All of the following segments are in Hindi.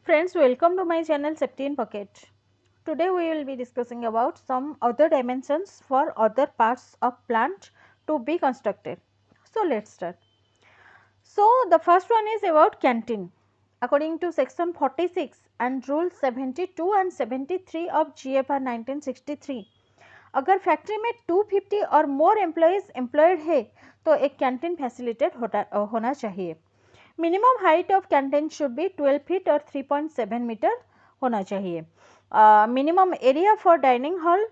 Friends, welcome to my channel Safety in Pocket. Today we will be discussing about some other dimensions for other parts of plant to be constructed. So let's start. So the first one is about canteen. According to section 46 and rule 72 and 73 of GFR 1963, अगर फैक्ट्री में 250 और मोर एम्प्लॉयज़ एम्प्लॉयड है तो एक कैंटीन फैसिलिटेट होना चाहिए. Minimum height of canteen should be 12 feet और 3.7 मीटर होना चाहिए. Minimum area for dining hall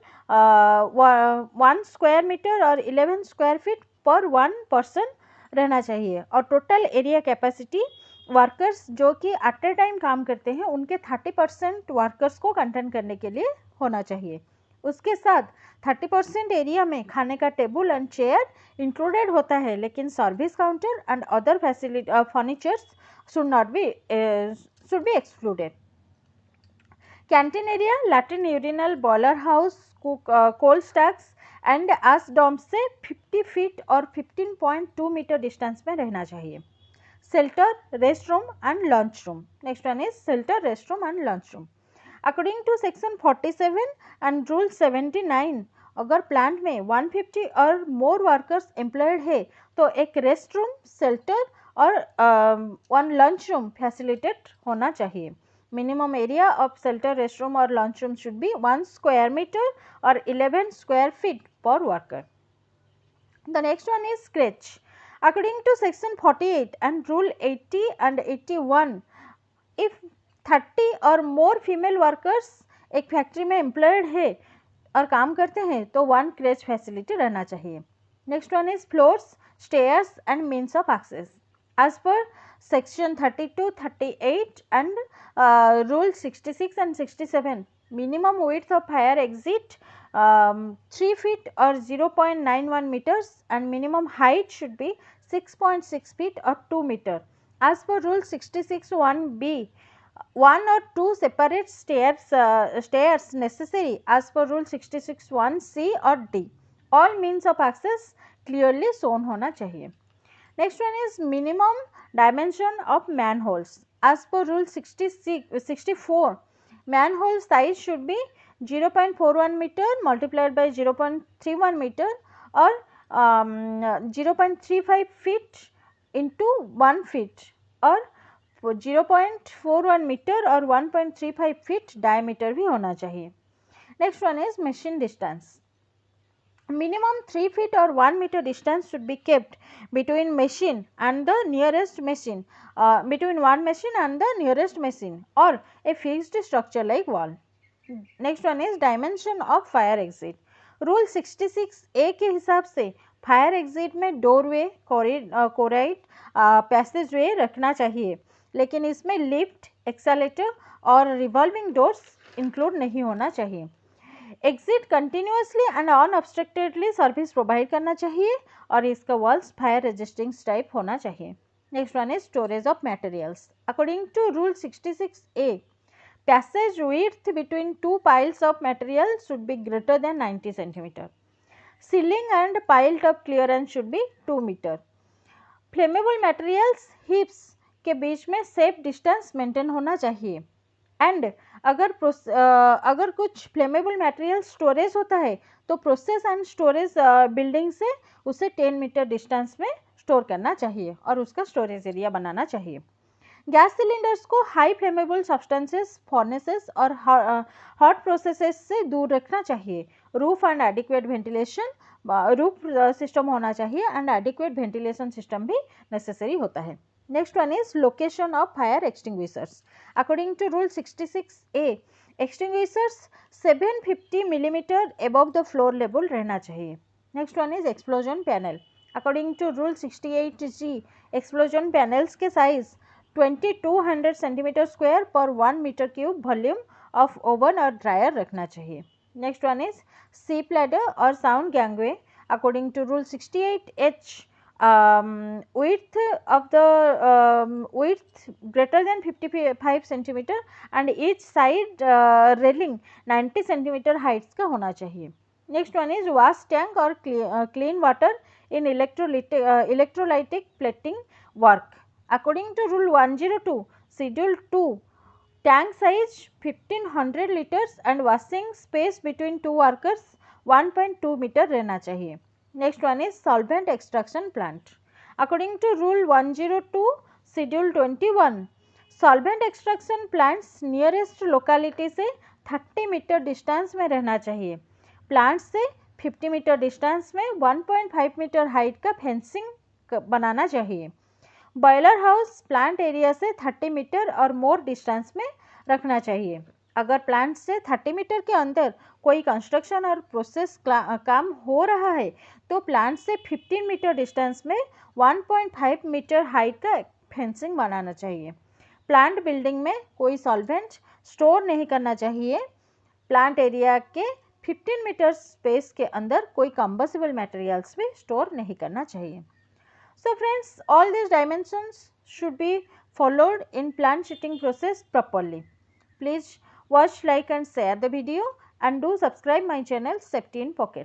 1 square metre और 11 स्क्वायर फीट पर 1 पर्सन रहना चाहिए और टोटल एरिया कैपेसिटी वर्कर्स जो कि एट ए टाइम काम करते हैं उनके 30% वर्कर्स को कंटेन करने के लिए होना चाहिए. उसके साथ 30% एरिया में खाने का टेबल एंड चेयर इंक्लूडेड होता है, लेकिन service counter and other facility furnitures should be excluded. Canteen area latrine urinal boiler house coal stacks and ash dump से 50 फीट और 15.2 मीटर डिस्टेंस में रहना चाहिए. Shelter, rest room and lunch room. Next one is shelter, rest room and lunch room. According to section 47 and rule 79, अगर प्लांट में 150 और मोर वर्कर्स एम्प्लॉयड है तो एक रेस्ट रूम, शेल्टर और 1 लंच रूम फैसिलिटेट होना चाहिए. Minimum area of shelter, rest room और lunch room should be 1 square metre और 11 square feet per worker. The next one is creche. According to section 48 and rule 80 and 81, if 30 और मोर फीमेल वर्कर्स एक फैक्ट्री में एम्प्लॉयड है और काम करते हैं तो 1 क्रेच फैसिलिटी रहना चाहिए. Next one is floors, stairs and means of access. As per section 32, 38 and rule 66 and 67, minimum width of fire exit 3 feet और 0.91 metres and minimum height should be 6.6 feet और 2 metre. As per rule 66 1B, 1 or 2 separate stairs necessary as per rule 66 1C or D. All means of access clearly shown होना चाहिए. Next one is minimum dimension of manholes. As per rule 64, manhole size should be 0.41 meter multiplied by 0.31 meter or 0.35 feet into 1 feet or 0.41 metre और 1.35 फीट डायमीटर भी होना चाहिए. Next one is machine distance. Minimum 3 feet और 1 metre distance should be kept between machine and the nearest machine, between one machine and the nearest machine or a fixed structure like wall. Next one is dimension of fire exit. Rule 66A के हिसाब से फायर एग्जिट में डोरवे, कोराइट, पैसेज वे रखना चाहिए, लेकिन इसमें लिफ्ट, एक्सेलेटर और रिवॉल्विंग डोर्स इंक्लूड नहीं होना चाहिए. Exit continuously and unobstructedly service provide करना चाहिए और इसका वॉल्स फायर रेजिस्टिंग टाइप होना चाहिए. Next one is storage of materials. According to rule 66A, passage width between 2 piles of material should be greater than 90 centimeter. Ceiling and pile top clearance should be 2 meter. Flammable materials heaps के बीच में सेफ डिस्टेंस मेंटेन होना चाहिए. एंड अगर कुछ फ्लेमेबल मटेरियल स्टोरेज होता है तो प्रोसेस एंड स्टोरेज बिल्डिंग से उसे 10 मीटर डिस्टेंस में स्टोर करना चाहिए और उसका स्टोरेज एरिया बनाना चाहिए. गैस सिलेंडर्स को हाई फ्लेमेबल सब्सटेंसेस, फर्नेसेस और हॉट प्रोसेसेस से दूर रखना चाहिए. Roof and adequate ventilation, roof system होना चाहिए एंड एडिक्वेट वेंटिलेशन सिस्टम भी नेसेसरी होता है. Next one is location of fire extinguishers. According to rule 66A, extinguishers 750 millimetre above the floor level रहना चाहिए. Next one is explosion panel. According to rule 68G, explosion panels के साइज 2200 सेंटीमीटर स्क्वायर पर 1 metre cube volume of oven और ड्रायर रखना चाहिए. Next one is steep ladder और sound gangway. According to rule 68H, width of the width greater than 55 centimeter and each side railing 90 centimeter heights का होना चाहिए. Next one is wash tank और clean water in electrolytic plating work. According to Rule 102, Schedule 2, tank size 1500 litres and washing space between two workers 1.2 metre रहना चाहिए। Next one is solvent extraction plant. According to rule 102 schedule 21, solvent extraction plants nearest locality से 30 मीटर डिस्टेंस में रहना चाहिए। प्लांट से 50 मीटर डिस्टेंस में 1.5 मीटर हाइट का फेंसिंग बनाना चाहिए। बॉयलर हाउस प्लांट एरिया से 30 मीटर और मोर डिस्टेंस में रखना चाहिए। अगर प्लांट से 30 मीटर के अंदर कोई कंस्ट्रक्शन और प्रोसेस काम हो रहा है तो प्लांट से 15 मीटर डिस्टेंस में 1.5 मीटर हाइट का फेंसिंग बनाना चाहिए। प्लांट बिल्डिंग में कोई सॉल्वेंट स्टोर नहीं करना चाहिए। प्लांट एरिया के 15 मीटर स्पेस के अंदर कोई कंबसिबल मटेरियल्स भी स्टोर नहीं करना चाहिए। So friends, all these dimensions should be followed in plant sheeting process properly. Please watch, like and share the video and do subscribe my channel Safety in Pocket.